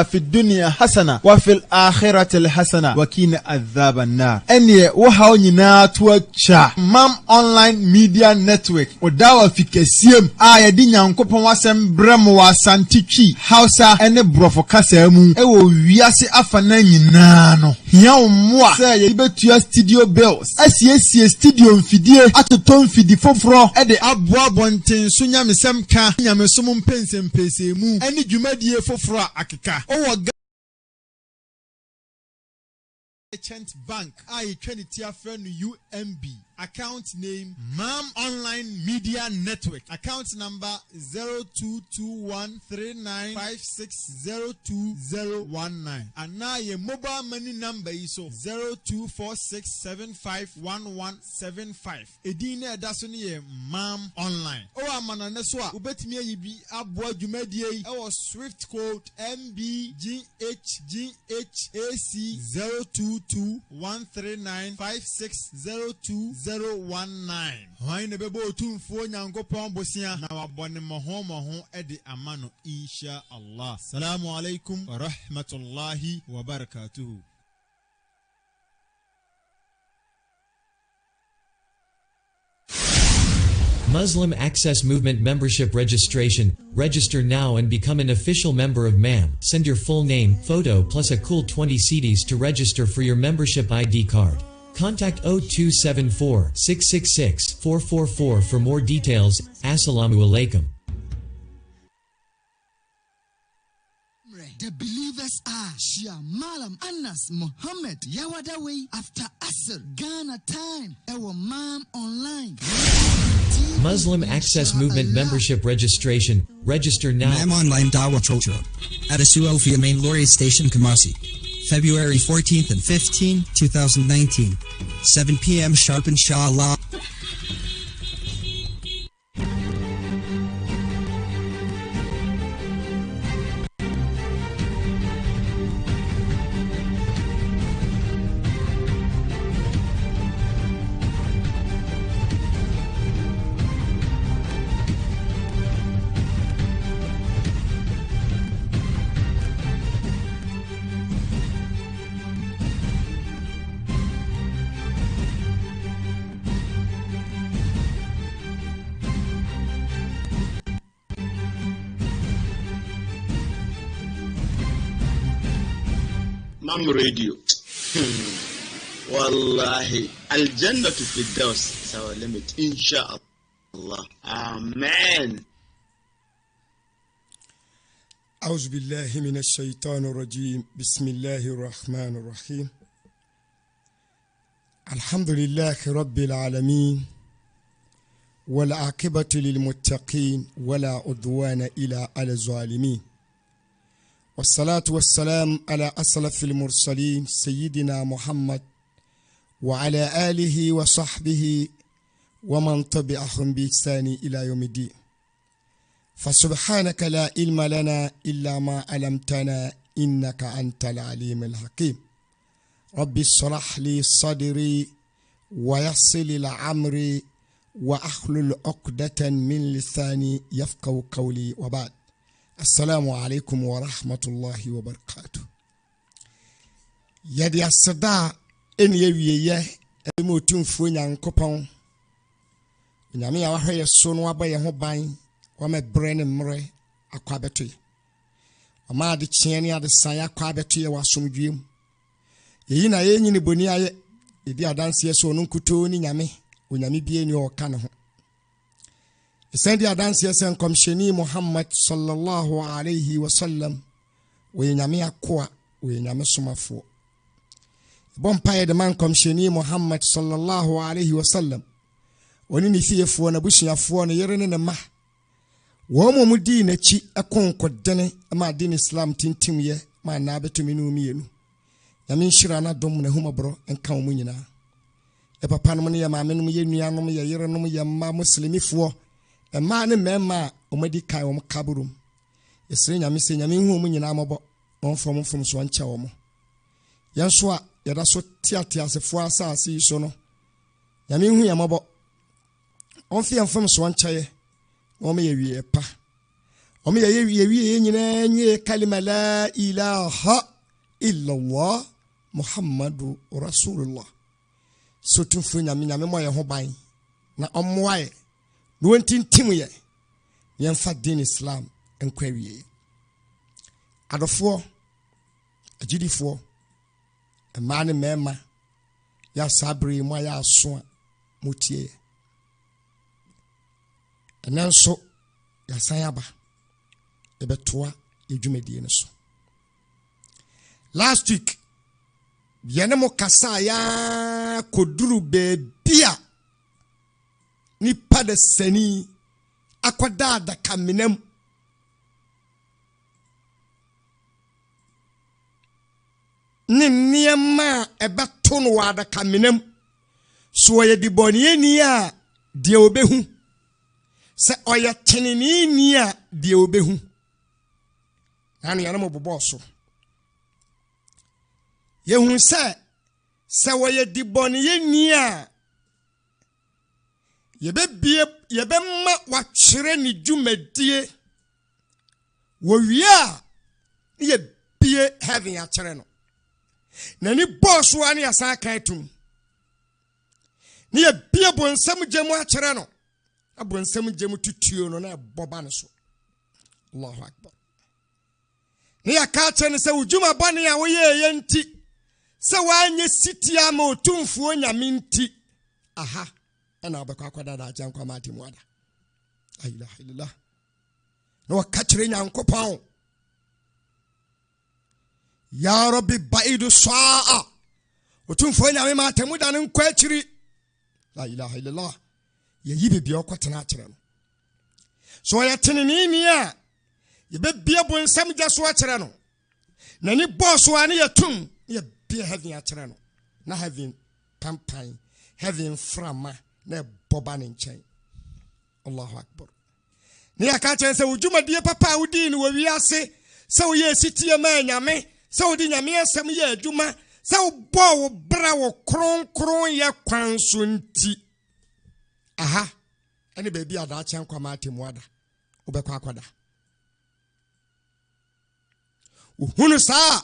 في الدنيا حسنة وفي الآخرة الحسنة وقنا عذاب النار أني وهاو نينا توتشا مام أونلاين ميديا نتورك وداوا في كسيم يدي نyankopon wasem brem wasantichi hausa ene brofo kasa mu ewo wiase afana nyina no hia umwa say ye betua studio bills asiesie studio mfidie atoto mfidi foforo e de aboa bonten so nyamesem ka nyamesom mpensempese mu ene dwumadie foforo akeka owo Merchant Bank Trinity friend UMB account name Mam Online Media Network account number 022139560219 and now your mobile money number is so 0246751175 edine edasoni ye Mam Online amana neswa ubetimi ayibi aboa dwumadie e Swift code MBGHGHAC02139560219 Why ne bebo otumfo nyankopon bosia na wabone moho ede amano insha Allah. Assalamu alaikum wa rahmatullahi wa barakatuh. Muslim Access Movement Membership Registration. Register now and become an official member of MAM. Send your full name, photo plus a cool 20 CDs to register for your membership ID card. Contact 0274-666-444 for more details. Assalamu alaikum. The believers are Shia Malam Anas Muhammad Yawadaway after Asr Ghana time our Mam Online Muslim Access Movement Membership Registration. Register now. Mam Online Dawa Trotra at Asuelfia Main Lorry Station Kumasi, February 14th and 15, 2019, 7 p.m. sharp inshallah. Mam Radio. Wallahi, Al-Jannah to Firdaus is our limit, inshallah. Amen. أعوذ بالله من الشيطان الرجيم بسم الله الرحمن الرحيم الحمد لله رب العالمين والعاقبة للمتقين ولا عدوان إلا على الظالمين والصلاة والسلام على أشرف المرسلين سيدنا محمد وعلى آله وصحبه ومن تبعهم بإحسان إلى يوم الدين فسبحانك لا علم لنا إلا ما علمتنا إنك أنت العليم الحكيم رب اشرح لي صدري ويسر لي أمري وأحلل عقدة من لساني يفقهوا قولي وبعد السلام عليكم ورحمة الله وبركاته يدي الصداع إن يويه الموتون فوين كوبون نامي أوهي السون وابا يهوباين وما برين مري أقابتي وما دي تشيني أدي سايا أقابتي واسومجيم يينا يني نبني يدي أدانسي يسونون كتوني نامي ونامي بيني وكانه Sendi adansi yesen komsheni Muhammad sallallahu alayhi wa sallam wenyame akwa wenyame somafo bompaye de man komsheni Muhammad sallallahu alayhi wa sallam woni ni fiefo na busuafo na yere ne ma wo mo mudi na chi akonkodene ma din Islam tintimye ma na betumi no mienu yame nshira na dom na humabro enka wo nyina e papa no ne ya ma menum ye nuanom ye yere nom ye ma muslimifo a man and memma omedi kai om kaburum yesre nyame se nyame hu mu nyina ambo on from so ancha wo mo yanso a yada so tiatia asefo asase so no nyame hu yambo on fi amfam so ancha ye wo me ye wie pa Omi ye nyina nye kalima la ilaha illallah Muhammadu Rasulullah. So tumfu nyame mo ye ho ban na omwae no ntintim ye yemfa din Islam enkwawie. Adofo agidifo emane mema ya sabri mo ya so motie. Enanso ya sayaba ebetoa edwumedie ne so. Last week yenemo kasa ya koduru bebia nipa de sani akwada da kaminem ne niema ebeto no wada kaminem so ye di boni ni a de obehu se oya tenini ni a de obehu nanu yanamo boboso yehun se woye di boni ni a yebe ma wachire ni dwumadie wo wia ye bie heaven a kire no na ni boss wa ni asan kan tum ni ye bie bonsam gemu a kire no abonsam gemu tutuo no na boba ne so. Allahu akbar. Ni akache ne se ujuma bani a wo ye nti se wanye sitia ma otumfuo nyame nti aha ana obekwa kwada da agyan kwa mati mwada. La ilaha illallah. No wakachire nyankopon ya rabbi baidu saa otumfuo nyame ma temuda ne nkwa akiri. La ilaha illallah. Ye yibe bia okwatena akire no so ya tenini ni a ye be bia bonsam gya so akire no na ni boss wa ne yatum ye bia heaven akire no na heaven pampan heaven frama na boba ne nchen. Allahu akbar. Ni aka chen se ujumadi papa udi ni wi ase se wo ye sitie ma nyame se wo di nyame asem ye adwuma se wo bo wo bra wo kronkron ye kwanso nti aha ene baby ada chen kwa mate muada obekwa akwada uhunu saa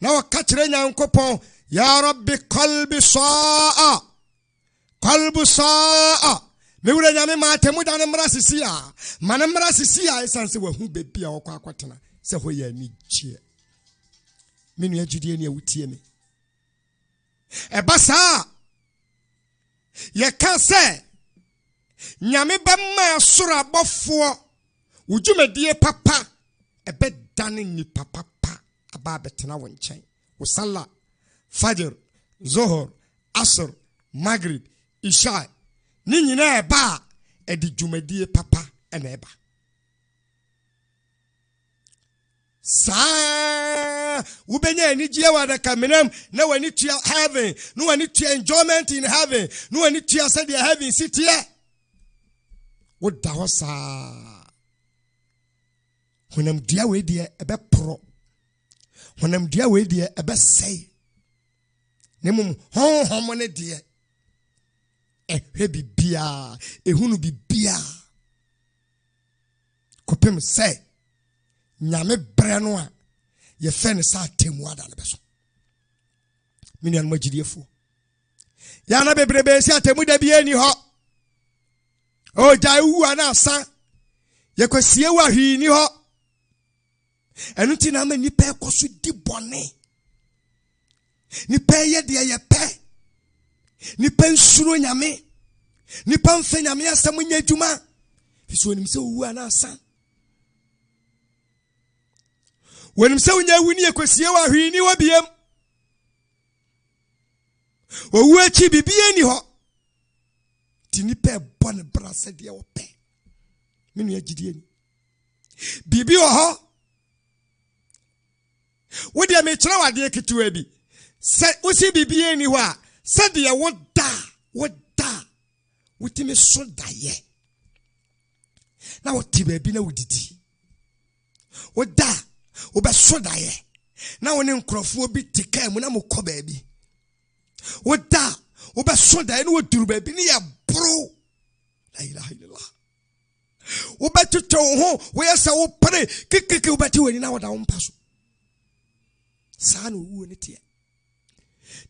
na wakachire nyankopon ya rabbi qalbi saa qalbu saa mewura nyame mate muda ne mra sisia mane mra sisia esanse wahu baby a okwa akwatena se ho ya ni chie menu agidie ne awutie me ebasa ye kan se nyame bemma sura bofo wujumedie papa ebedane ni papa aba betena wonchen wo salla fajr zuhur asr maghrib isha ni nyina eba edi jumedie papa ena eba sa ubenya ni jia wada kamenam na wani tua heaven no wani tua enjoyment in heaven no wani tua said the heaven city woda hosa honam dia we die ebe pro honam dia we die ebe sei nemum honhom ne die ehwe bibia ehunu bibia kopem sei nyame breno a ye fen sa temu ada ne beso minian magidiefu ya na bebrebe si atemu da bia ni ho o daiwu anasa ye kwasie wa hwi ni ho enu ti na ma ni pe koso di bone ni pe ye de ye pe ni pe nsuro nyame ni pa mfe nyame asem nya adwuma fiso onim se wu anasa wonim se unya wu ni ye kwasie wa hwi ni ho biem owu achi bibie ni ho tini pe bon brase de wo pe menu agidie ni bibi ho wo de me kira wade ketewa bi se usi bibie ni ho a se de wo da wotime so da ye na wo tiba bi na wodidi wo da wo be so da ye na wo ne nkrofo bi tika mu na mokọ ba bi wo da wo be so da ye na wo duru ba bi ne ya bro la ilaha illallah Ubatuto ho, where so pray, kiki ubatu in our down pass. Son, who in it here.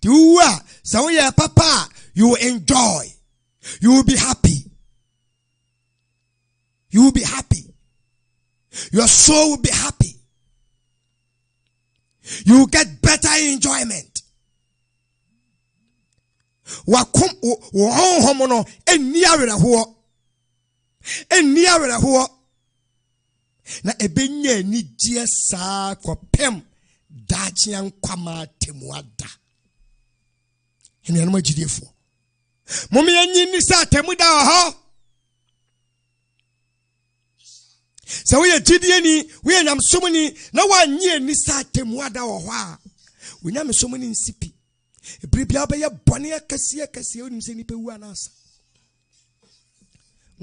You are so yeah, papa, you will enjoy, you will be happy. You will be happy. Your soul will be happy. You will get better enjoyment. Wakum homono eniawera ho. Eniawera ho. Na ebenye ni die sa kwapem dachi ankwama temuada. Eni anoma jidefo. Momi enyi ni sa temuda ho. So we are Gideoni, we are nam so many, no one near Nisa Temuada or Wa. We name so many in Sipi. A Bribia Bonia Cassia Cassio in Senipuanas.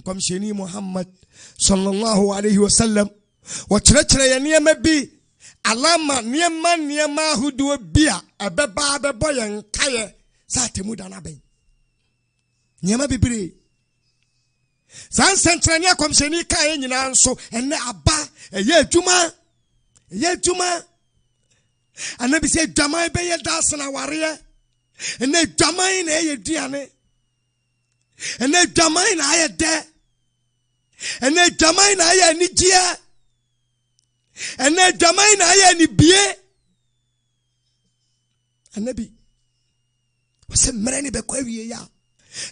Come Sheni Muhammad Sallallahu Alaihi Wasallam. What treachery near may be Alama near man near ma who do a beer, a beba boy and kaya Satemudanabe. Near be brave. San sentrania komsheni kae nyina nso ene aba eye adwuma anabi se dwaman be ye dasna ware ene dwaman na ye duane ene dwaman na ye de ene dwaman na ye nigie ene dwaman na ye ni bie anabi wose mmerani be kwa wie ya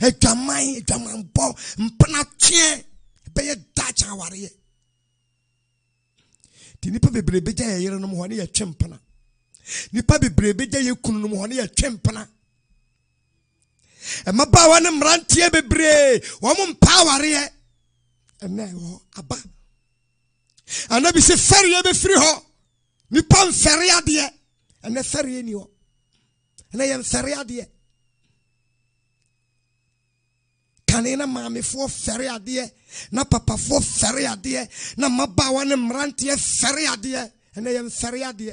Edwaman bo mpana tie be ye dacha ware ti nipa bebrebe gya yere no mo ne ye twempana nipa bebrebe gya ye kunu no mo ne ye twempana e mabawa ne mrantie bebre wo mo mpa ware ene ho aba anabi se fere be firi ho nipa mfere ade ene fere ni ho ene ye mfere ade Kanina mami for ferry adie, na papa for ferry adie, na mabawa ne mrantie ferry adie, and I am ferry adie.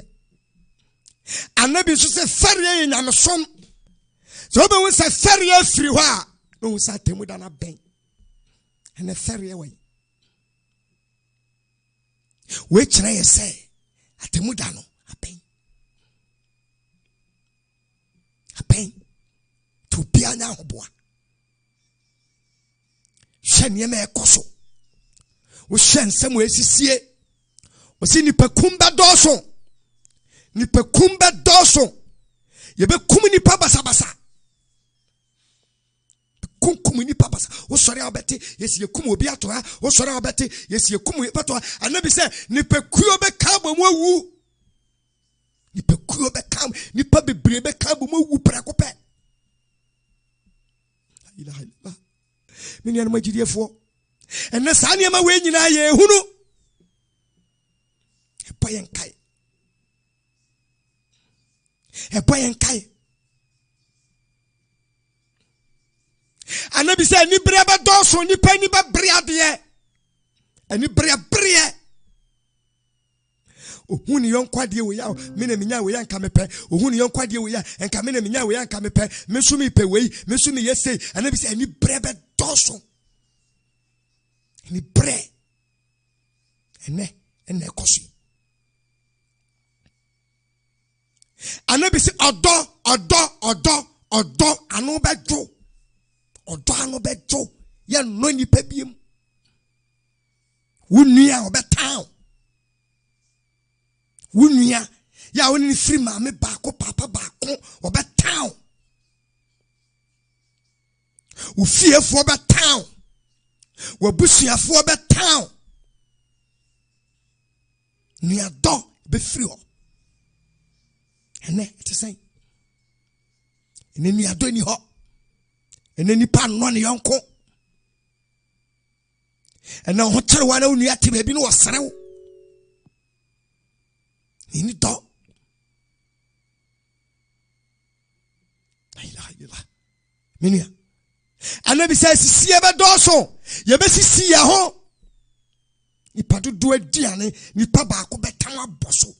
And maybe so say ferry in Amasom. So we say ferry free wa, no say temudana bank, and a ferry away. Which I say, at temudano, a pain. To be an hour. Shanye me ekoso wo hyen sam esisie wo si nipa kumba doso ye be kum nipa basabasa kum nipa basa wo sori abete yesi ye kum obi ato ha wo sori abete yesi ye kum pato anabi se nipa kuo be ka bo mu awu nipa kuo be ka nipa bebre be ka bo mu awu prakope ilaha illallah mini anuma gidiefo enne saa niema we nyina ye hunu e boyen kai anabi se ni breba doso ni pani ba briade ani bria ohuni yon kwade we ya me na minya we ya nka mepe ohuni yon kwade we ya nka me na minya we ya nka mepe mesumi pe we mesumi yese anabi se ani breba doso ni bre ene kosi anabi se odo anu bejo ya no ni pebiem wunia obetown wunia ya woni free mama baako papa baako obetown ufiefo obetown wabusuafo obetown ni ado be free o ene it is saying ene ni ado ni ho ene ni pa no ne yonko ene ho kyerewa na onu ate ba bi no woserew ni do ayila minia anabi say sisie be doso ye be sisie ho nipa dodo aduane nipa baako betan aboso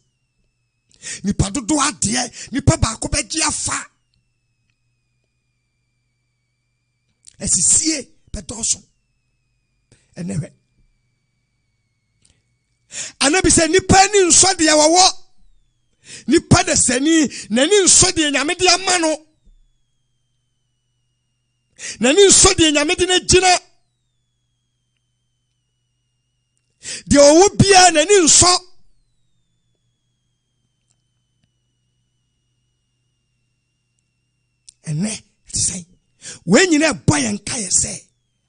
nipa dodo ade nipa baako beji afa esisie be doso enehwe Anabi say nipa ni nso de wawo. Nipa de sani nani nso de nyame de ama no. Nani nso de nyame de na gina. De owo bia nani nso. Ene say when you boy and kaya say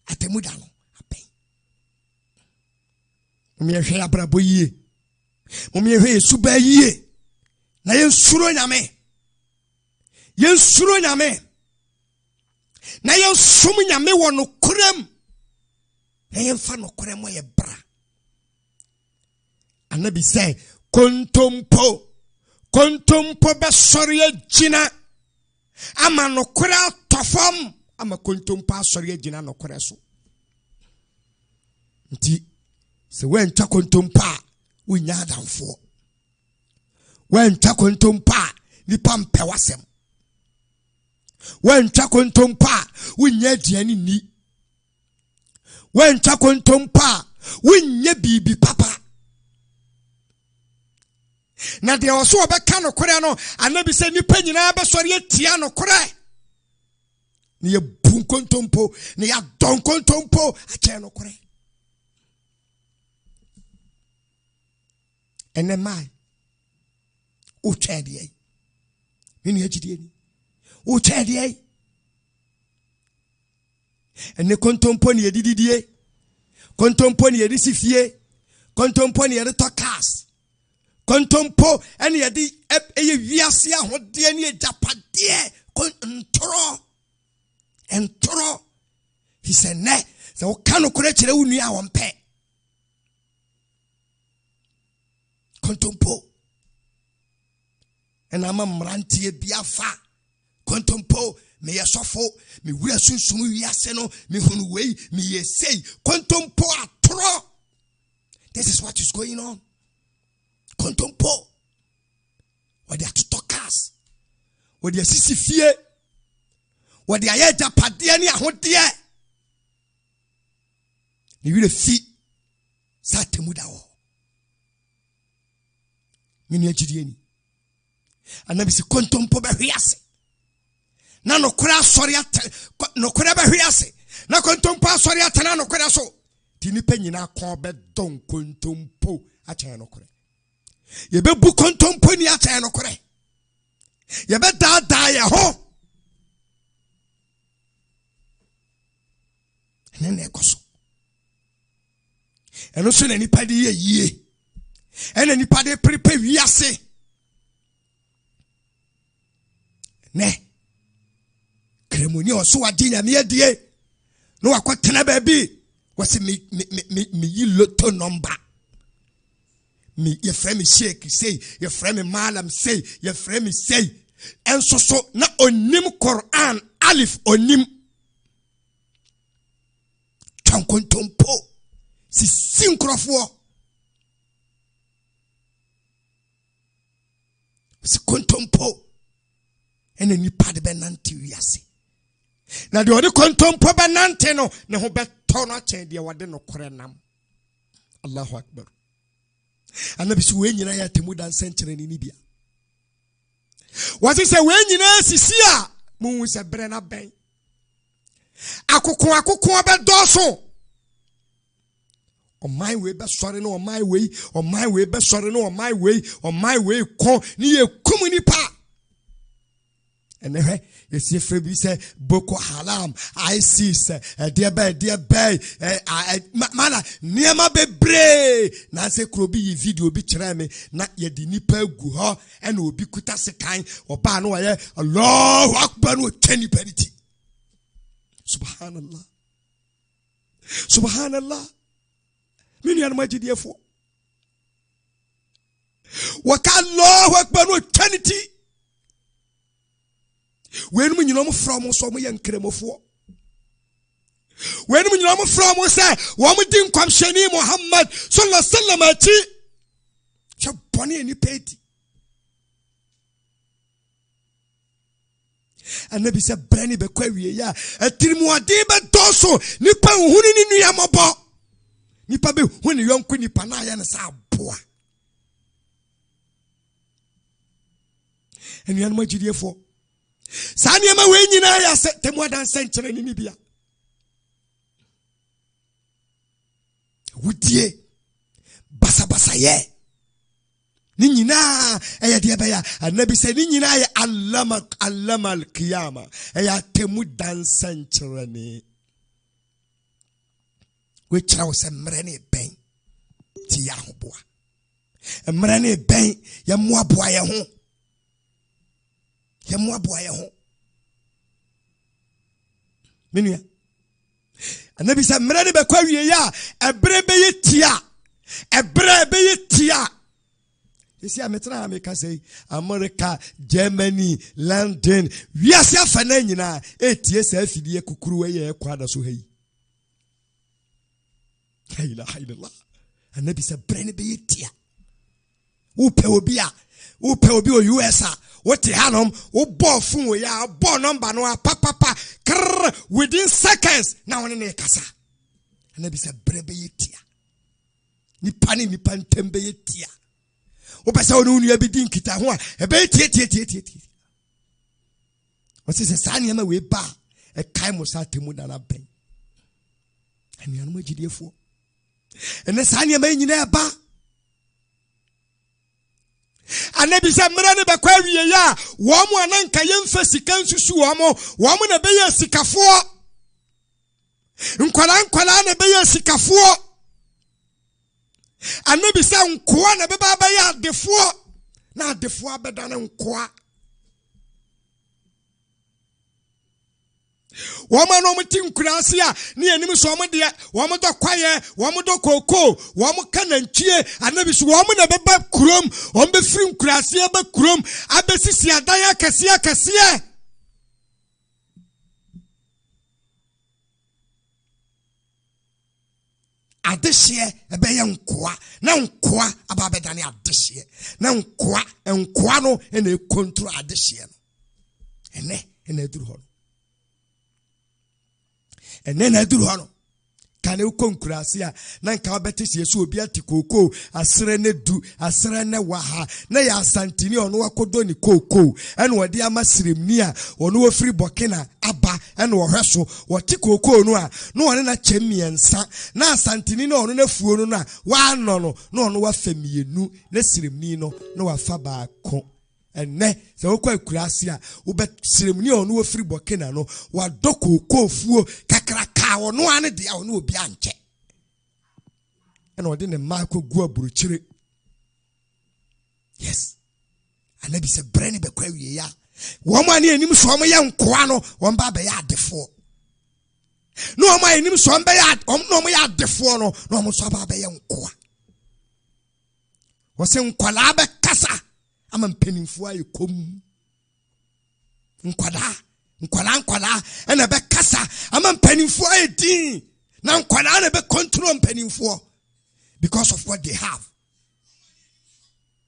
atemuda no apen. Mumi ehwe abrabo yie. Mumi ehwe suba yie. Na yensuro nyame. Yensuro nyame. Na yensum nyame wo no korem. Na yemfa no korem wo ye bra. Anabi say kontompo be sori agina. Ama no kore tofam ama kontompa asori agina no kore so. Nti se wenta kontompa unya adamfo. Wenta kontompa nipa mpewasem. Wenta kontompa unya diani ni. Wenta kontompa unya bibi papa. Na de oso obeka no kore no anabi se nipa nyina be sori atia no kore ni ye bun kontompo ni ya don kontompo atia no kore ene mai o chede ai ni agide ni o chede ai ene kontompo ni edididie kontompo ni edisifie kontompo ni editokas kontompo ene yedi eye wiase ahode ne japade entro he said ne se o kanu kure kire wunu a wonpe kontompo ena mamrantie biafa kontompo me yesofo me wura sunsum wiase no me hunu wei me yesei kontompo atro. This is what is going on. Kontompo wadi atotokas wadi asisifie wadi ayeja padea ni ahode ni wile fi sa temuda wo mini agidie ni anabi si kontompo be hwiase na no kora asori ate no kora be hwiase na kontompo asori ate na no kora so ti ni panyina kon be don kontompo acha no kora yebe bu kontompo ni acha no kore yebe da ye ho nene ekoso eno so na nipa de ye yie ena nipa de prepare wiase ne kremoni oso wadi nya me adie no akotena ba bi wase me yi loto number. Me your friend me shake say your friend me malam say your friend me say and so na onim Quran alif onim tankontompo si synchrophone si kontompo ene ni pad benanti wiase na de odi kontompo benante no ne ho beto no chen de wode no kore nam. Allahu akbar. Anabi si we nyina ya temu dan senkyere ni bia wasi se we nyina sisi a mu se bre na ben akoko be doso o my way be sori no o my way be sori no o my way ko ni ye kum ni pa ene yes ye frebi say Boko Haram ISIS dear bay mala niema bebre na se krobi yi video bi kire me na ye di nipa gu ho ena obi kuta sekan oba no ye Allahu akbar no tani parity subhanallah mini an majidefo wa ka Allahu akbar no tani when we know from so we yankremofo when we know from say wo mu din kwamshani Muhammad sallallahu alaihi wasallam ati che boni ni peti anabi se brani be kwawie ya atirimu ade be doso nipa hunu ni nuamobo nipa be hunu yonko nipa na ya ne sa aboa enuanom agidefo saa nneɛma wei nyinaa yɛ sɛ temu adanse nkyerɛ ne bia wudie basabasa yɛ ni nyinaa ɛyɛ deɛ bɛyɛ annabi sɛ ni nyinaa yɛ allama alqiyama ɛyɛ temu danse nkyerɛ ne we kyerɛ wo sɛ mmerɛ ne bɛn ti yɛ ahoboa mmerɛ ne bɛn yɛ mmoaboa yɛ ho menua annabi sɛ mmerɛ ne bɛkɔ awie yɛ a ɛberɛ bɛyɛ tia yɛsi a metena Amerika sɛ America, Germany, London wiase afa na nyinaa ɛtie saa afidie kukuru yɛ ɛkɔ ada so ha yi la ilaha illallah annabi sɛ berɛ ne bɛyɛ tia wopɛ obi o US a wote hanom wo bɔ phone wo ya bɔ number no papa within seconds na woni ne kasa annabi sɛ berɛ bɛyɛ tia nipa ntem bɛyɛ tia wo pɛ sɛ wo no nua bi di nkita ho a ɛbɛyɛ tie wɔsi sɛ saa nneɛma wei ba ɛkae mo sa temu dana bɛn anuanom agyidiefo ɛnɛ saa nneɛma nyinaa ba annabi sɛ mmerɛ ne bɛkɔ awie yɛ a wɔn mo ananka yɛmfa sika nsusu wɔn mo na bɛyɛ sikafoɔ nkwalaa na bɛyɛ sikafoɔ annabi sɛ nkoa na bɛyɛ adefoɔ na adefoɔ abɛda ne nkoa wɔn no mti nkurase a ne anim so wɔn de wɔn dɔ kwaye wɔn dɔ koko wɔn ka nantwie annabi so wɔn na bɛba kurom wɔn bɛfiri nkurase aba kurom abɛsisi adan akɛseɛ adehye ɛbɛyɛ nkoa na nkoa aba bɛda ne adehye na nkoa no ɛna ɛkontrol adehye no ɛna aduru hɔ ɛnɛ na aduru hɔ no kane wokɔ nkurase a na nka wobɛte sie so obi ate kookoo asere ne du asere ne waha na yɛ asantini ɔno wakɔdɔ ne kookoo ɛna wɔde ama siremni a ɔno wɔfiri bɔkena aba ɛna wɔhwɛ so wɔte kookoo no a na wɔne na kyɛ mmiɛnsa na asantini na ɔno nafuo no na waanɔ no na ɔno wafa mmienu na siremni no na wafa baako ene sɛ wokɔ akurase a wobɛ siremni ɔno wɔfiri bɔkena no wadɔ kookoofuo kakraka ɔno ane de a ɔno obi ankyɛ ɛna ɔde ne mmaa kɔgu aburukyire yes annabi sɛ berɛ ne bɛkɔ awie ya wɔn a ne anim so wɔn yɛ nkoa no wɔn ba bɛyɛ adefoɔ na wɔn a anim so wɔn yɛ adefoɔ no na wɔn so ba bɛyɛ nkoa wɔsɛ nkwalaa bɛkasa ama mpanimfoɔ ayɛ kom nkwalaa ɛna bɛkasa ama mpanimfoɔ ayɛ din na nkwalaa na bɛcontrol mpanimfoɔ because of what they have.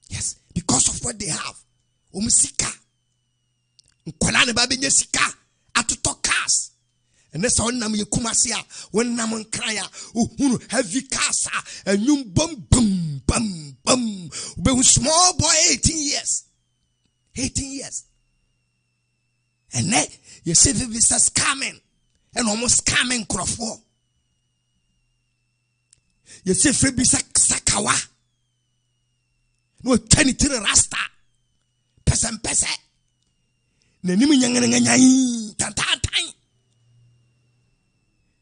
Yes, because of what they have. Sika nkwalaa na bɛnyɛ sika atotɔ cars ɛnɛ sɛ wonnam yɛ kumase a wonnam nkran a wohunu heavy cars a ɛnwom bam wobɛhu small boy 18 years ɛnɛ yɛsɛ vivi sɛ scamming ɛna ɔmo scamming nkurɔfoɔ yɛsɛ fɛ bi sɛ sakawa na wɔtwa ne tiri rasta pɛsɛmpɛsɛ n'anim nyanganyanyan tantantan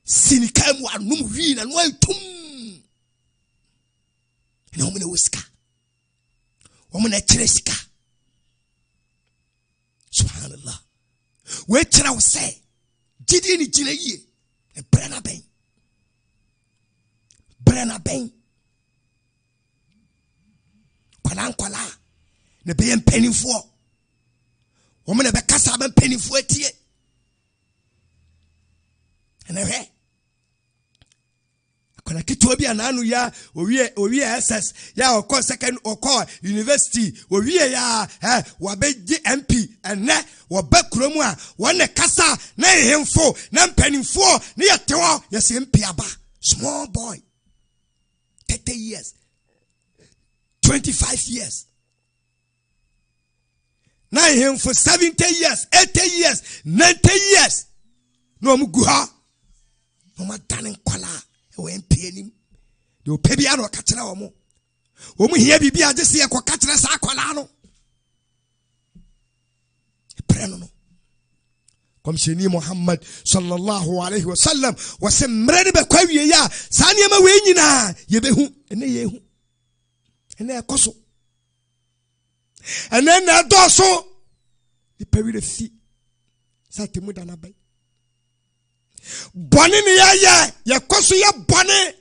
sinika mu anom hwii na no atum na ɔmo na wɔ sika ɔmo na kyerɛ sika subhanallah we kyerɛ wo sɛ gyidie ne gyina yie brɛ na bɛn nkwalaa na bɛyɛ mpanimfoɔ ɔmo na bɛkasa ba mpanimfoɔ atie ɛna hwɛ akɔla ketewa bi anano ya owie SS ya ɔkɔ second ɔkɔ university owie ya wabɛgye MP ɛnɛ wɔba kurom a wɔne kasa na ehemfo na mpanimfoɔ ne yɛtewa yɛsɛ MP aba small boy 30 years 25 years. Now him for 70 years, 80 years, 90 years. No muguha. No madanin kwala. Ewe mpe nim. De opebi ano akachira omo. Omu hiye bibi ajesi kwa kachira sa kwala no. Preno no. Komsheni Muhammad sallallahu alayhi wa sallam wasemrede be kwa wiye ya sa niema we nyina ye behu ene ye hu ene ekoso ene na doso ipewire fi sa temu dana bai boni ni ya ye koso ye boni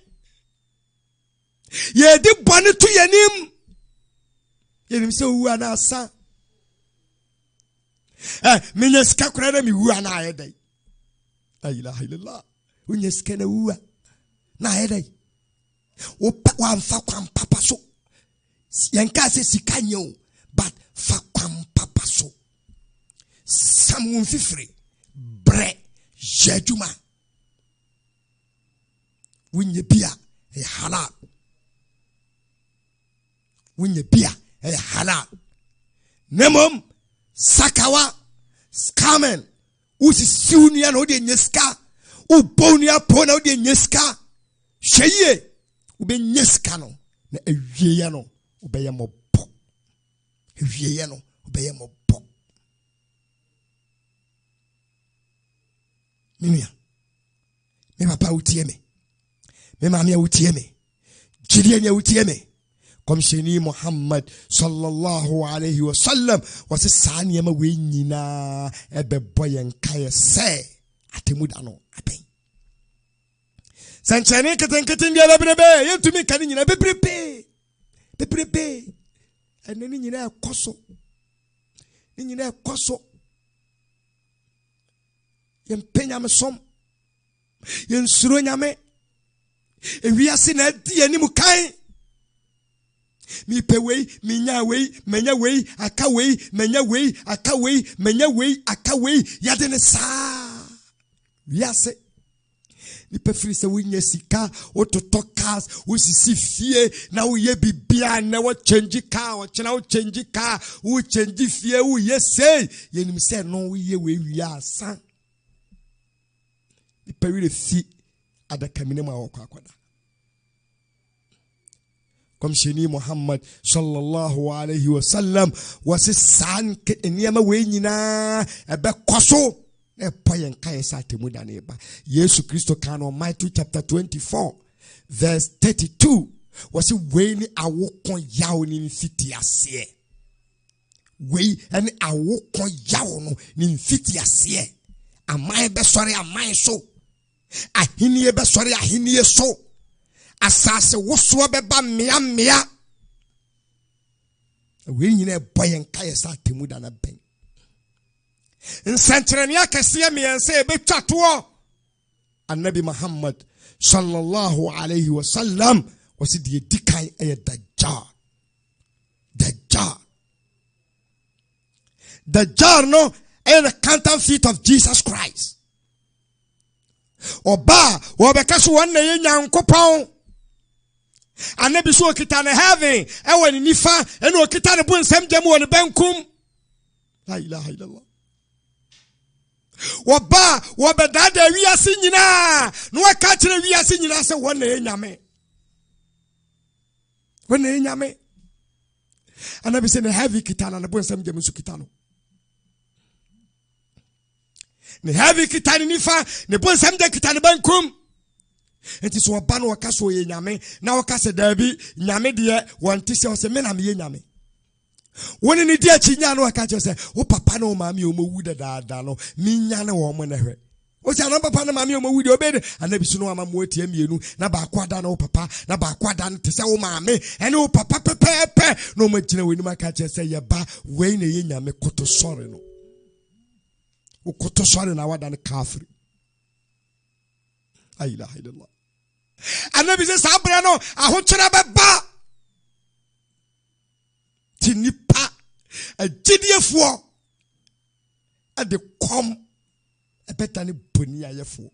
ye di boni tu yenim se wu ana asa minye ska kurada mi wu ana ayedai la ilaha illallah unye ska na wu na ayedai wa mfa kwam papa so yanka se sika nyo but fa kwam papa so samun fifre bre jeduma unye bia e halal unye bia e halal nemom sakawa scamen usi siunia na ode nyeska ubonia pona ode nyeska sheye ube nyeska no na ewie no ubeye mobo ewie no ubeye mobo minia me papa utie me mami utie me jidie nya utie me Komsheni Muhammad sallallahu alayhi wa sallam wasi sani yama we nyina ebe boyen kaye se atemuda no aben sanchane keten dia bebrebe yentumi kan nyina bebrebe eneni nyina ekoso ni nyina ekoso yempenya mesom yensuro nyame ewiase na di anim kan mi pe wei minya wei menya wei aka wei menya wei aka wei menya wei aka wei yade ne sa wiase ni pe firi se winya sika ototo cars wosisi fie na wo ye bibia na wo change car wo chena wo change car wo change fie wo ye say yenim se no wo ye we wiasa ni pe wi fi adaka minema wo kwakwada Komsheni Muhammad sallallahu alayhi wa sallam wasi san ke niyama we nyina ebe koso e poyen kai sa temuda na eba Yesu Kristo kan on Matthew chapter 24 verse 32 wasi we ni awokon yawo ni mfiti ase we ani awokon yawo no ni mfiti ase amai be sori amai so ahini be sori ahini so asase woso beba mia we nyina boyen kaye sa temuda na ben nsantrani akase miense betwato annabi Muhammad sallallahu alayhi wa sallam wasi die dikai e dajjal no e the counterfeit of Jesus Christ oba obekaso wonne ye nyankopon anabi so okita na heaven e woni nifa e no okita ne bonsam jam woni benkum la ilaha illallah oba obedada wiase nyina no aka kire wiase nyina se wonne ye nyame anabi se ne heaven kita na bonsam jam so kita no ne heavy kita ni nifa ne bonsam de kita ne bankum enti so oba no waka so ye nyame na waka se dabi nyame de wonte se o se me na me ye nyame woni ni di achi nya no waka che se wo papa na o maami o mowu da no mi nya na wo mo na hwe o se na papa na maami o mowu de obede anabi so no amamu atie mienu na ba kwada na wo papa na ba kwada no te se wo maami ene wo papa pepepe no mo gina weni maka che se ye ba we na ye nyame koto sore no ukoto sware na wada ne kafiri la ilaha illallah anabi se sabra no ahokyere beba tinipa agidiefo ade kom ebeta ne boni ayefo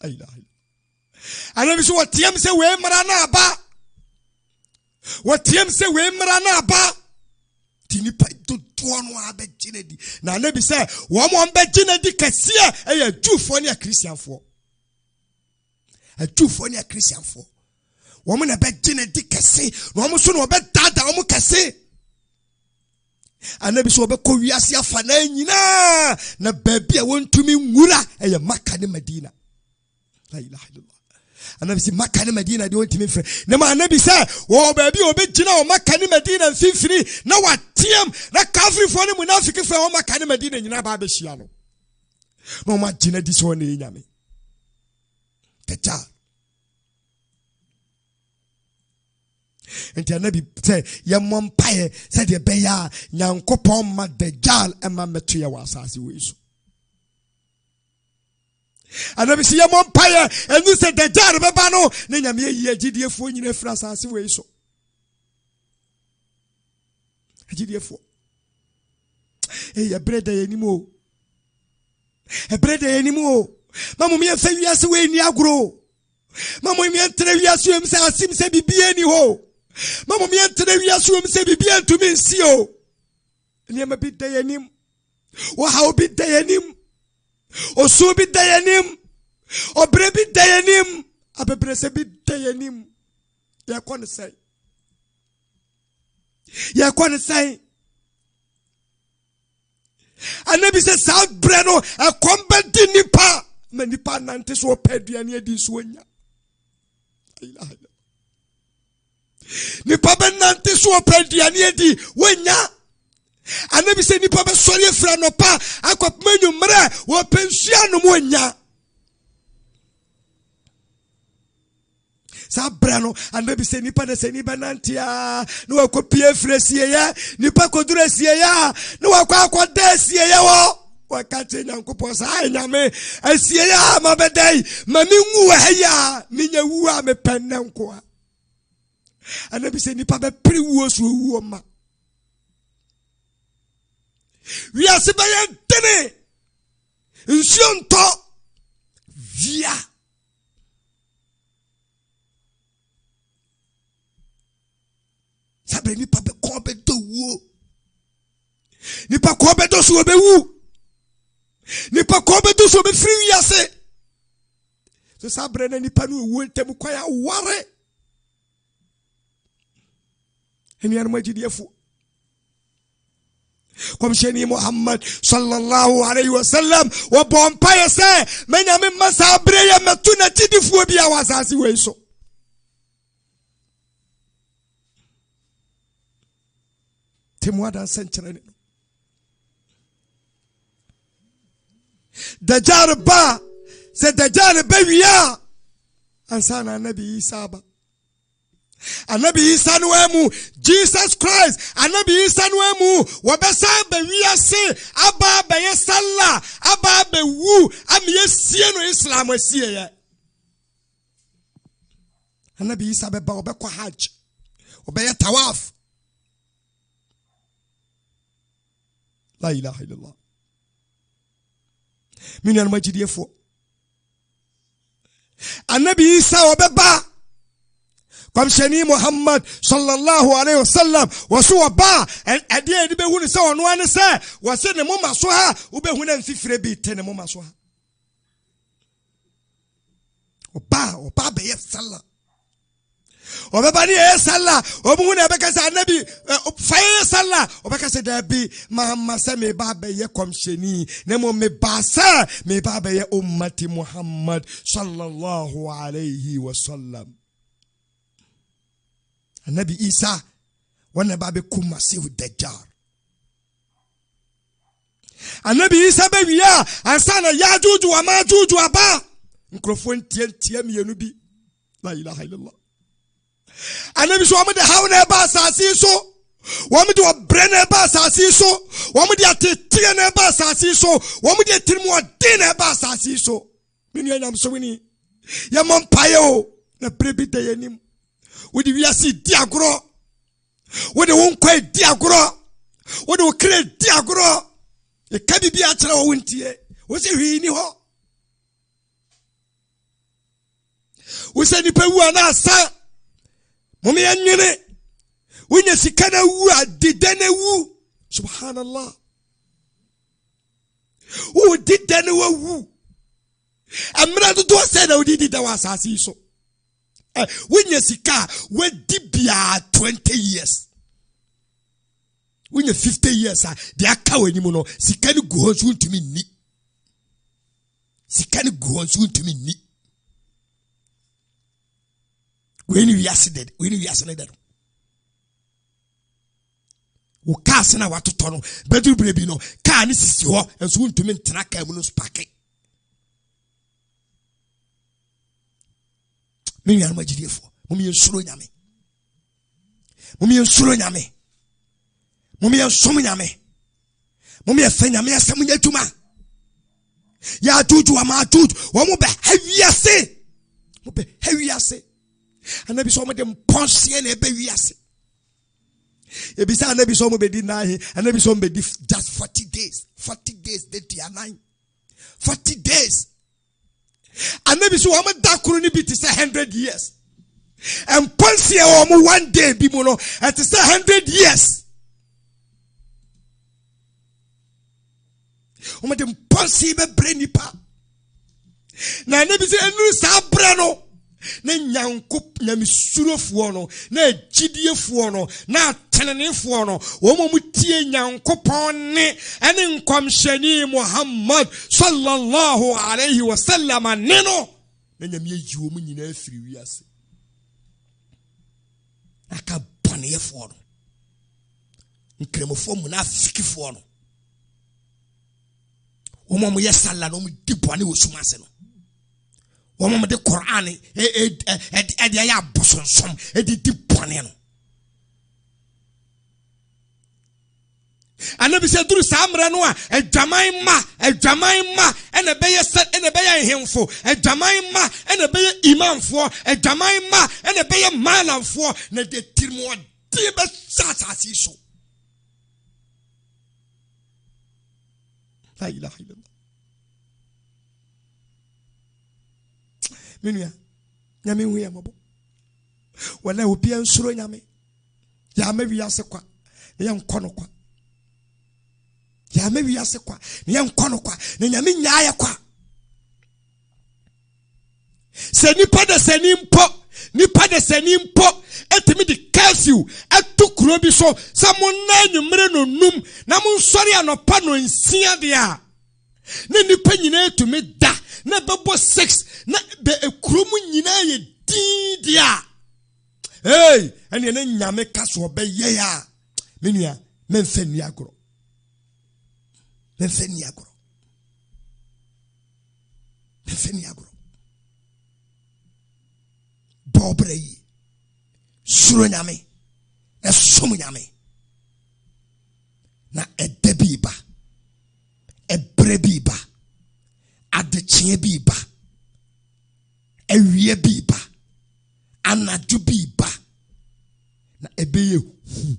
la ilaha illallah anabi se wotiam se we mara na aba wɔteam sɛ wei mmara no aba ti nipa dodoɔ no abɛgye no di na anabi sɛ wɔn bɛgye no di kɛseɛ ɛyɛ adwufoɔ ne akristianfoɔ wɔn na bɛgye no di kɛse na wɔn so na wɔbɛdada wɔn kɛse anabi sɛ wɔbɛkɔ wiase afa na nyinaa na baabi a wɔntumi nwura ɛyɛ Maka ne Madina la ilaha illallah anabi sɛ Maka ne Madina de wɔntumi mfrɛ na ma anabi sɛ wɔ baabi a wɔbɛgyina wɔ Maka ne Madina mfimfini na wateam na kafirifoɔ ne munafikifoɔ wɔ Maka ne Madina nyinaa ba abɛhyia no na wɔn agyina di sɛ wɔn na ɛnyame tɛgya nti anabi sɛ yɛmmɔ mpaeɛ sɛdeɛ ɛbɛyɛ a Nyankopɔn ma Dajjal ɛma mmɛto yɛ wɔ asase wei so anabi sɛ yɛmmɔ mpaeɛ ɛnu sɛ Dajjal bɛba no ne Nyame ayi agyidiefoɔ nyina afiri asase wei so agyidiefoɔ ɛbrɛ da yɛnim o ma mo yɛmfa wiase wei ni agoro ma mo yɛntena wiase wei sɛ asim sɛ bibia ni hɔ Mama mi entene wiase wom se bibia ntumi nsi o nneɛma bi da yanim wo hawo bi da yanim osu bi da yanim obre bi da yanim abebrese bi da yanim yɛkɔ ne sɛn anabi sɛ saa brɛ no ɛkɔm bɛdi nipa ma nipa nante so ɔpɛ aduane adi so anya nipa bɛnante so ɔpɛ aduane adi wonya anabi sɛ nipa bɛsɔre afiri anɔpa akɔpema anwummerɛ wɔpɛ nsua nom wonya saa brɛ no anabi sɛ nipa na sɛ ni bɛnante a na wakɔpie afiri asieyɛ nipa kɔduru asieyɛ a na wakɔ akɔda asieyɛ wɔ waka kyerɛ Nyankopɔn saa Nyame asieyɛ a mabɛdai ma menwu wɔ ha yi a menya wu a mepɛ nnɛ nkoa anabi sɛ nipa bɛpere wuo so wuo ma wiase bɛyɛ ntene nsuo ntɔ via sabe nipa bɛkɔ bɛdɔ wuo nipa kɔ bɛdɔ so wɔbɛwu nipa kɔ bɛdɔ so wɔbɛfiri wiase so sabre na nipa no wuo ntam kwan aware Eniyanuma jidiyefu Komsheni Muhammad sallallahu alayhi wa sallam wa bompa yese menyame masabre ya metuna jidifu bi awasasi we so Temwada senchene Dajjal ba se Dajjal ba wiya ansana nabi Isa ba Anabi Isa no emu Jesus Christ Anabi Isa no emu wabesa be wiase aba be yesalla aba be wu am yesie no Islam asie ye Anabi Isa be ba obekɔ hajj obeye tawaf la ilaha illallah minyan majidiefo Anabi Isa obeba Komsheni Muhammad sallallahu alayhi wa sallam wasu waba ade ade be hunu se ono ane se wase ne moma so ha ube hunu mfifire bi te ne moma so ha oba be ye salla obeba ni ye salla obu hunu be kasa nabi fa ye salla obeka se da bi Muhammad se me ba be ye komsheni ne mo me ba sa me ba be ye ummati Muhammad sallallahu alayhi wa sallam Anabi Isa wana babe kumasihu Dajjal Anabi Isa be wiya ansana Yajuju wa Majuju aba nkrofo ntie mienu bi la ilaha illallah Anabi so amde hawna ba asasi so wamde obrene ba asasi so wamde atetie na ba asasi so wamde tirimu ade na ba asasi so minu anyam so wini ya mompaye o na prebi de yanim Wodi wiase diagoro wodi wonkwa diagoro wodi okre diagoro e ka bibia akyere wo wontie wo se hwi ni ho wo se nipa wu ana asa mome yanwene When you see kana wu adidane wu. Subhanallah. Who did then wu? Amra do say na odi da wasasi so. When you see car we dibia 20 years. When you 50 years they are cow anymore. Sikani go on soon to me ni. Sikani go on soon to me ni. When you accident, o cast na watu tono bedru brebi no car ni sisi ho enso ntumi ntena ka mu no spake me nyan magidefo mo me nsuro nyame mo me nsuro nyame mo me nsom nyame mo me fa nyame asem nyatuma ya tutu ama tutu wo mo be hawiase anabi so mo dem ponse na ebe wiase ebisa anabi so mo be di nahi anabi so mo be di just 40 days de dia 9 40 days anabi so wo mo da kuru ni bi ti say 100 years and ponse wo mo one day bi mo no it is 100 years wo mo dem ponse be breni pa na anabi so enu sa bra no na nyankop nyamisurofuo no na agidiefuo no na atenenefuo no wo mo mutie nyankopon ne ene nkomhyani Muhammad sallallahu alaihi wasallam ne no na nyame ayi wo mu nyina afiri wiase aka boneyefo no nkremofo mu na afikifo no wo mo yesalla no mu dibone wo sumase no woman the Quran ya bosonsom di bone no anabi se duru samra no a adwaman ma ene beye hemfo adwaman ma ene beye imamfo adwaman ma ene beye malamfo na de tirmo de be sasasi so la ilaha illallah Minya nyame hu ya mabo wala obi ansuro nyame ya mawi ase kwa ne yankono kwa ya mawi ase kwa ne yankono kwa ne nyame nyaaya kwa se nipa de senimpo etimi di curfew atukuro bi so samonna nwumre no num na mun sori anopa no nsia de a ne nipa nyina etumi da na bebo 6 na be ekromu nyina ye didia hey ene ne nyame kaso be ye ya menua memfani agoro bobre yi suro nyame esom nyame na edebiba ebrebiba adechie biba ewie biba anadu biba na ebeye hu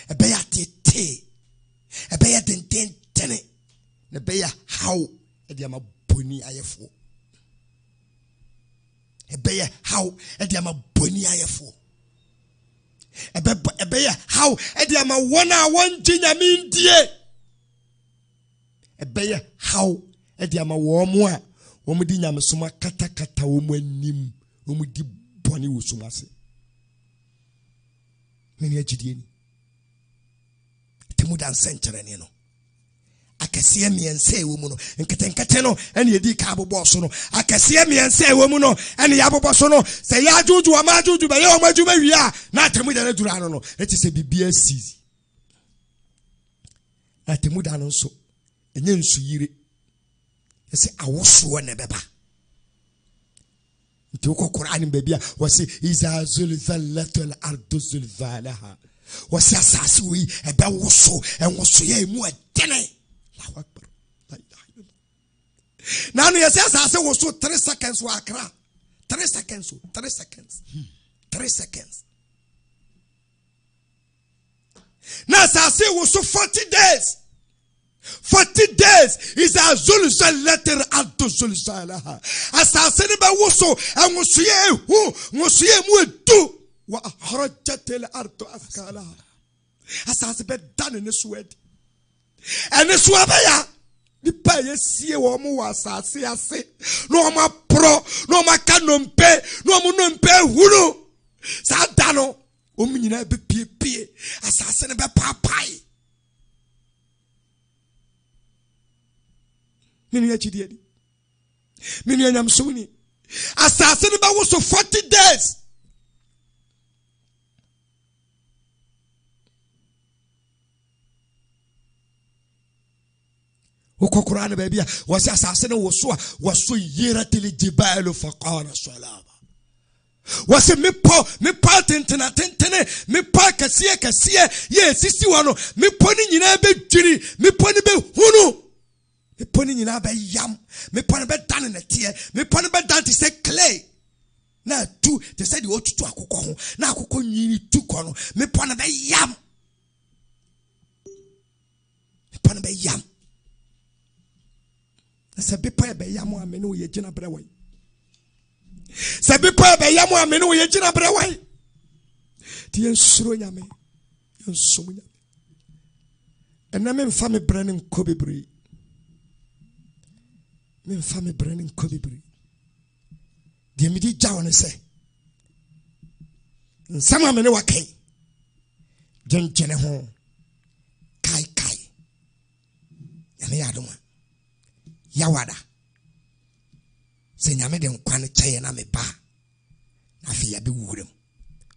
ebeya tete ebeya tentene na ebeya how ediama boni ayefo ebeya how ediama boni ayefo ebeya how ediama wona wonje nyame ndie ebeya how ediama wo mo a wo mo di nyame soma kata wo mo anim wo mo di boni wo soma se meni agidie ni temu dan senchere ni no akese miense wo mu no nketenkete no ene yedi ka abobo so no akese miense wo mu no ene ya abobo so no se ya juju wa ma juju be ye o ma juma wi a na temu dan duru ano no eti se bibia sizi na temu dan no so enye nsu yire ese awoso ne beba nti ko Qur'an mbebia wasi iza zulzalatul ardu zulzalaha wasi asasi wi ebe woso enwoso ye mu adene Allahu akbar la ilaha illallah nanu yesi asasi woso 3 seconds wa akra 3 seconds na asasi woso 40 days 40 days is a zulzal letter alto zulzalaha. Asasene ba woso angusuye hu ngusuye mu edu wa harajat al ardu askalaha. Asase be dane ne suwed. Ene suwabaya di pa yesie wo mu wasase ase. No ma pro, no ma kanompe, no mu nompe hunu. Sa dano o nyina be pie asase ne be papai. Minu ya chidi minu ya nyamsuni asase ne ba wo so 40 days. Ukokura ne ba bia wasi asase ne wo so a waso yera tele jibalu faqala salama. Wasi mipo tentena mipo kasiye ye sisi wano mipo ni nyina be dwiri mipo ni be hunu. Me poni nyina be yam, me poni be dan na tie, me poni be dan to say clay. Na tu they said the otutu akokɔ ho, na akokɔ nyini tu kɔ no, me poni be yam. Me poni be yam. Se be pa be yam o amene o ye gina brewai. Se be pa be yam o amene o ye gina brewai. Ti ensuro nyame. Ensomu nyame. Ena me mfa me brane nko bebre. Me family branding kobibri. The immediate jawane say. Nsama mene wakai. Jenjene ho. Kai. Yane yadoma. Yawada. Se nyame de nkwane cheye na me ba. Na fi ya bi wurem.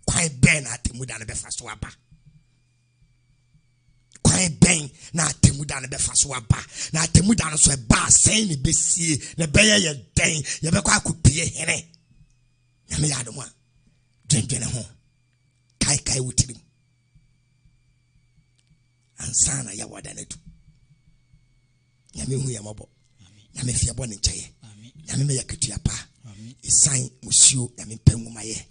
Kwai ben atemu da na be faso aba. Ben na temuda na befa so aba na temuda no so ba sen ni besie na beye ye den ye be kwa akopie here nyame yado mo dwendwene ho kai wutirim ansana ya wada na tu nyame hu ya mabo nyame fie bo ne ncheye nyame me yaketua pa isan musio nyame penwuma ye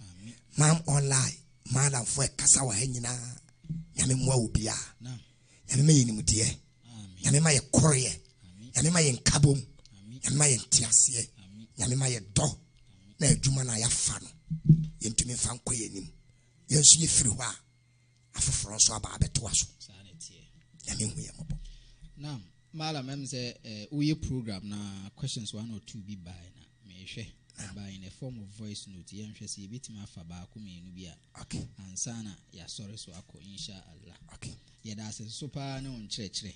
mam online madam fo kasa wa hanyina nyame mwa obia Yame me yinimudie. Yame ma ye korye. Yame ma ye nkabom. Yame ma ye ntiasie. Yame ma ye do. Na adwuma na ya fa no. Yentumi fa nkɔ yenim. Yensu ye firi hɔ a. Afoforo so aba abeto aso. Yame hu ye mobo. Now, Malam em say uye program na questions 1 or 2 be by na me hwɛ. By in a form of voice note. Yenhwɛ se bitima fa ba ko me nu bia. Okay. Ansana ya sorry so akɔ inshallah. Okay. Yeda se super na on chire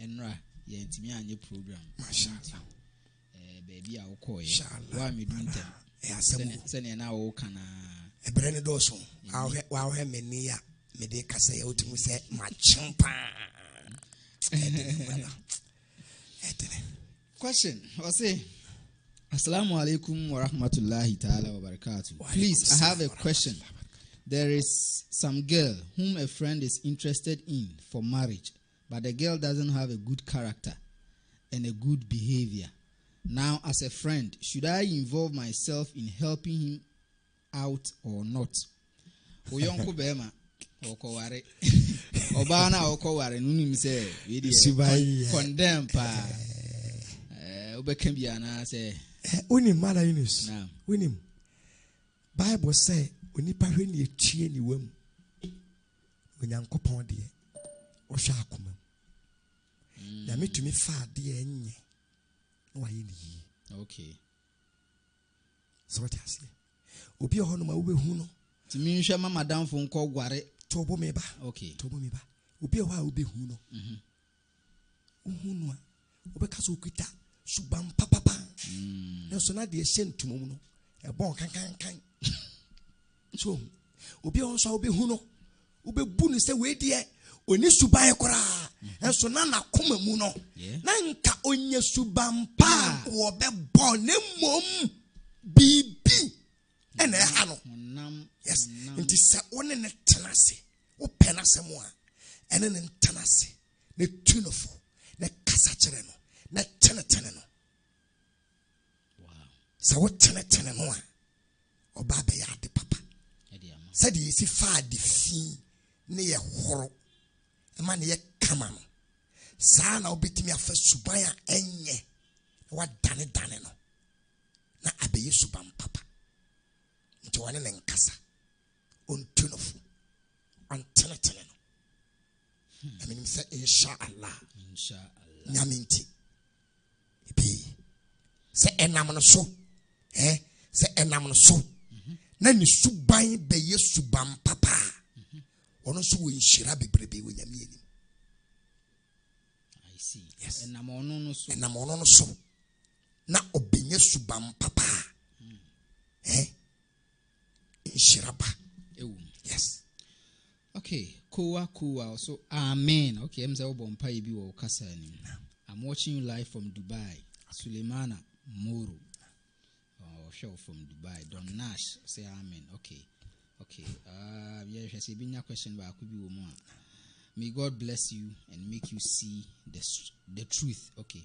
enra ye ntimi anye program mashallah baby a wokɔ ye wa me duntem sene na wo kana ebre ne do so wa wo me ni ya me de kasa ya otimu se machimpa question I say assalamu alaikum wa rahmatullahi ta'ala wa barakatuh. Please, I have a question. There is some girl whom a friend is interested in for marriage, but the girl doesn't have a good character and a good behavior. Now, as a friend, should I involve myself in helping him out or not? Oyonko bema okoware obana okoware nunim say we condemn pa obekam bia na say unim mala Yunus unim Bible say onipa hwe ne etie ni wam onyankopɔn de o hwa akoma na metumi fa de enye no waye ni okay so what has obi ho no ma wo behu no timi nhwe ma madam fo nkɔ gware tobo me ba okay tobo me ba obi ho a wo behu no ohu no a obeka so okuta suban papa na so na de sentumo mu no e bon kan so obi onso obi hu no obi bu ni se we die oni suban kora enso na nakoma mu no na nka onye suban pa wo be bo ne mom bibi ene ha no yes nti se one ne tenase wo penase mo a ene ne tenase ne tunofo ne kasa kire no ne tene no wow sa wo tene no a oba be ya de papa said you see far the fee near horror a man ye come on saa na wobɛtumi afa suban a ɛnyɛ wadane no na abɛyɛ suban papa nti wɔne ne nkasa ɔntu no fo ɔntenetene no ɛmenim sɛ inshallah nyame nti ebi sɛ ɛnam no so sɛ ɛnam no so na ne suban bɛyɛ suban papa ɔno nso wɔ nhyira bebrebe wɔ nyame anim. I see. Yes. Ɛnam ɔno no so na ɔbɛnyɛ suban papa nhyira ba. Yes. Okay, Kowa. So, amen. Okay, I'm saying bompa ibi wa kasa ni. I'm watching you live from Dubai. Suleimana Moro. Show from Dubai. Don Nash say amen. Okay. Yeah, I say binya question ba could be woman. May God bless you and make you see the truth. Okay.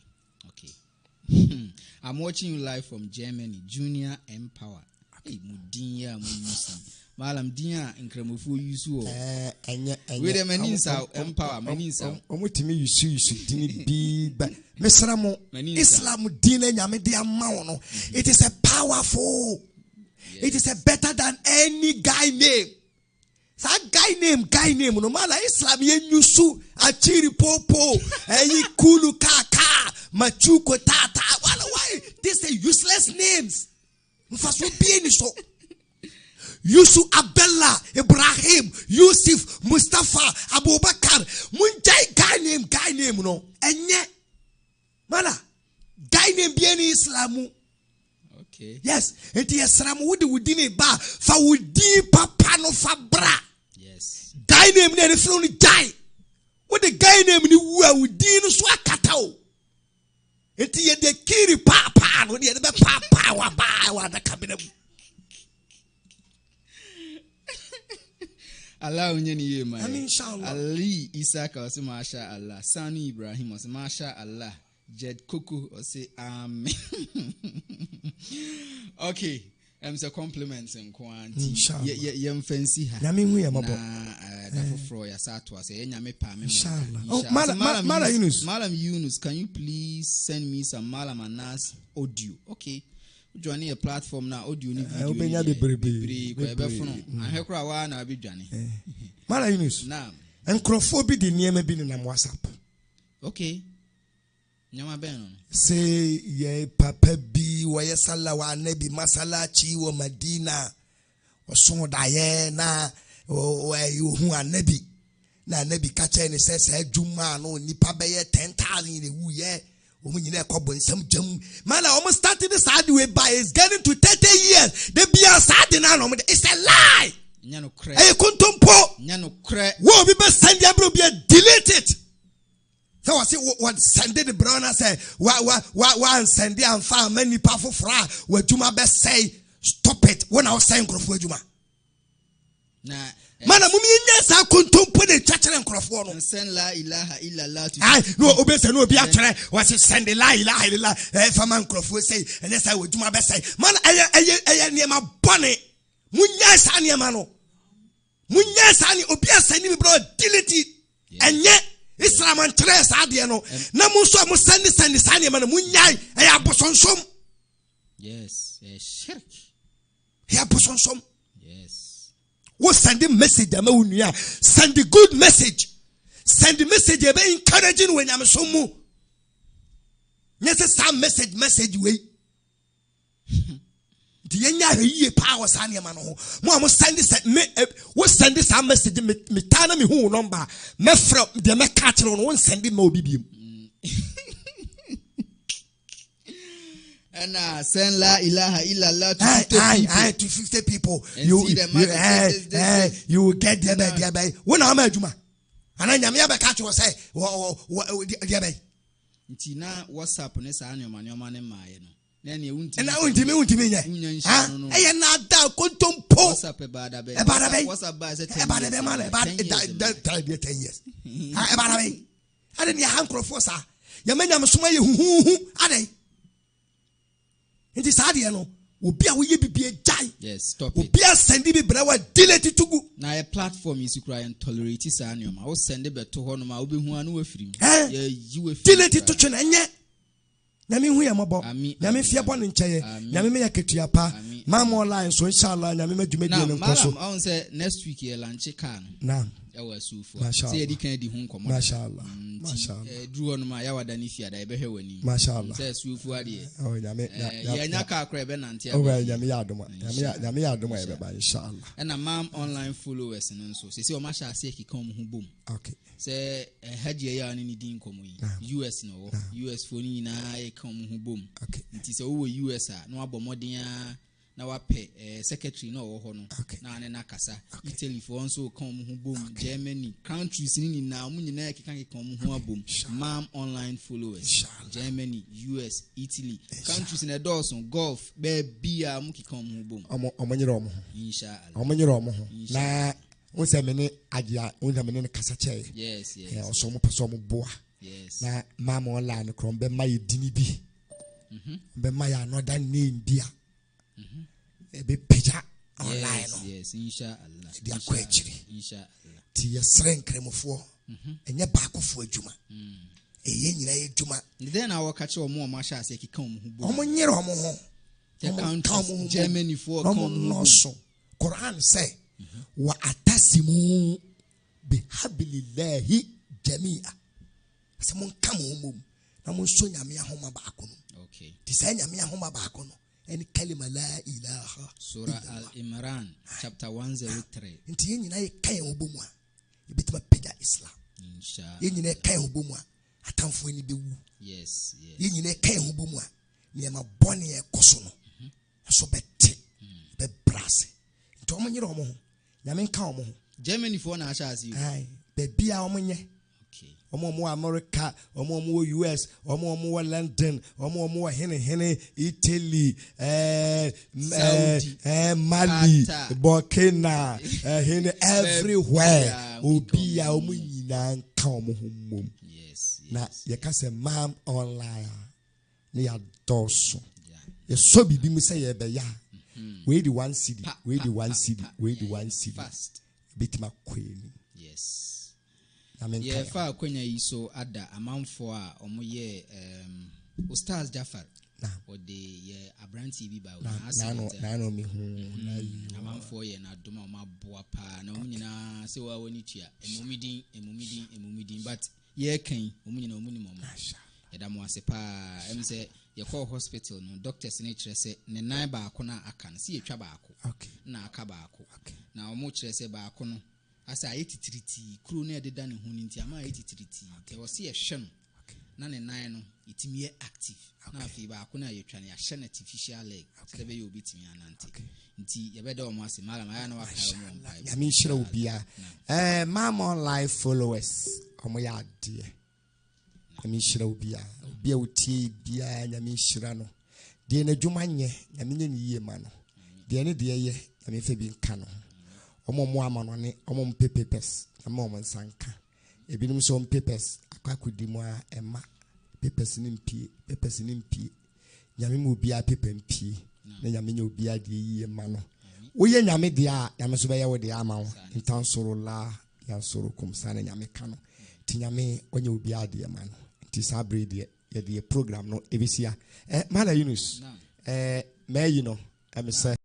I'm watching you live from Germany. Junior Empower. Hey, mudinya muyusi. Malam dia nkramofo yusu o. We dem aninsa Empower maninsa. Omutimi yusu dini bi ba. Mesramo Islam dini nyame de ama wo no. It is a powerful. Yes. It is a better than any guy name. That guy name no mala Islam yen yusu achiri popo eyi kulu kaka machuko tata why these are useless names. Mfaso bi ni so Yusuf Abdullah Ibrahim Yusuf Mustafa Abubakar munjai guy name no enye mala guy name bi ni Islamu. Okay. Yes, enti yesram wudi ne ba fa wudi papa no fa bra. Yes. Guy name ne refro no guy. What the guy name ni wu a wudi no so akata o. Enti ye de kiri papa no de be papa wa ba wa da kabina. Allah unyeni ye man. Inshallah. Ali Isaka was masha Allah. Sani Ibrahim was masha Allah. Jed Kuku or say amen. Okay, say compliments and quantity. Yam fancy her. Yami ya mabo. Dafo Froya Satwa say nyame pa me. Inshallah. Oh, Malam Yunus. Malam Yunus, can you please send me some Malam Anas audio? Okay. Joining a platform now audio ni video. Obenya bebrebe. I hear kra wa na bi dwane. Malam Yunus. Now, enkrofo bi de niema bi na WhatsApp. Okay. Nyama ben say ye papa bi wa yesala wa nabi masalachi wa Madina oso da ye na o yu hu anabi na nabi ka che ne se adwuma no nipa be ye 10,000 ne wu ye o mu nyina ekobo nsam jam man almost started this hard way by is getting to 30 years they be aside na no it's a lie nyano kre e kuntompo nyano kre wo bi be send ya bro be delete it. So I say what send the brother say what send and found many powerful fra where Juma best say stop it when I was saying Crofo Juma. Nah man mumi nyesa kontompo de chachare nkrofo no send la ilaha illallah to no obese no obi atwere was send la ilaha illallah fama nkrofo say and say where Juma best say man eye niema bone munya sa niema no munya sa ni obi asani me bro delete it enye Islam and tres adiano. Namuso musandi sani man munyai aya bosonsom. Yes, shirk. Ya bosonsom. Yes. Wo send the message ama unuya. Send the good message. Send the message ebe encouraging when am somu. Nyese some message we. The yenya ye power sani man ho. Mo send this send this message me tana me hu number. Me fra de me catch no won send me obi biem. And send la ilaha illallah to 50 people. You will get there by when am aduma. Ana nyame be catch was say there by. Ntina WhatsApp ne sa anyoma ne maaye no. And I won't me. I am not that contompo. WhatsApp WhatsApp by 10 years. I didn't have handcroft for sir. Your men am smile who are they? It is hard, Obi a woye bibie jai. Yes, stop it. Obi a sendi bi brewa delete tugu. Na a platform is cry and tolerate sa anyoma. O send it to hono ma obi hu anu afiri. You delete to twena enye. Nyame hu ya mabo. Nyame fie bo ne nkyeye. Nyame me yaketua pa. Mama online so inshallah nyame madwuma die ne nkoso. Now, I want say next week ye lunch car no. Naam. Yawa sufu. Say edi kan di hu nkomo. Mashallah. Mashallah. Dru ono ma yawa dani fia da ebe hwe wani. Mashallah. Say sufu ade. Oh nyame ya nya ka akra ebe nante. Oh nyame ya adoma. Nyame ya adoma ebe ba inshallah. And a mam online followers no so. Say o ma sha say ki kan hu bom. Okay. Say hadie ya ni din komo yi. US no. US for ni na e kan hu bom. Okay. Nti say o US a no abomoden a na wape secretary no wo ho no na ane na kasa Italy for nso kan mu bom Germany countries ni na mu nyina kan mu ho abom mam online followers Germany US Italy countries na Dawson Gulf be bia mu kan mu bom omonyere omo inshallah omonyere omo na wonse me ne agya wonse me ne kasa cheye yes oso mo paso mo boa yes na mam online krom be maye dini bi be maye another name bia ebe pija online no yes inshallah di akwachiri inshallah ti yesre nkremofo enye baakofo adwuma eye nyina adwuma then I work at omo ma sha se kika omo hu omo nyere omo ho the countries Germany for come no so Quran say wa atasimu bihablillahi jami'a samon kamo mum na mon so nyame ahoma baako no okay ti say nyame ahoma baako no en kalima la ilaha Surah Al-Imran chapter 103 nti yen nyina ye kan obomu a ebetuma pega Islam inshallah yen nyina kan obomu a atamfo ni bewu yes yen nyina kan obomu a niema bone e koso no so bete be brase nti omo nyere omo ho nyame nka omo ho Germany for na asha asi ai be bia omo nye omo America omo US omo London omo hene Italy Mali Burkina hene everywhere obi a omo nyina nka omo ho mom na yekase mam online na ya doso ye so bibi mu say ye be ya we di one city fast bitima kweli yes yeah fa kwenya yi so ada amanfo a omo ye Ustaz Jafar o de ye abranti bi ba na no mi hu na amanfo ye na doma o ma boa pa na o nyina se wa woni tua emumidin but ye kan o nyina o muni mama ye da mo ase pa em se ye call hospital no doctors ne kire se ne nan ba ako na aka no se ye twa ba ako na aka ba ako na o mo kire se ba ako no asa ayetitiriti kuro na ededa ne ho nti ama ayetitiriti te wo se ye hwe no na ne nan no itimi ye active na afi ba ko na ye twa ne ahye na artificial leg se be ye obitimi anante nti ye beda o mo ase mala ma ya na wa kai mo mpai ya mi hira obia mama live followers omo ya de ya mi hira obia otie bia ya mi hira no de na dwuma nye ya mi nye ni yie ma no de ne de ye ya mi fe bi nka no omo amanone omo papers ama omo nsanka ebinim so papers akakudi mu a ema papers ni mpie nyame mu bia paper mpie na nyame nya obia de yie ma no wo ye nyame de a nyame so be ye wo de ama wo ntansoro la ya soro kumsa na nyame ka no ti nyame onye obia de ma no ti sabre de ye de program no ebisia Mala Yunus may you know say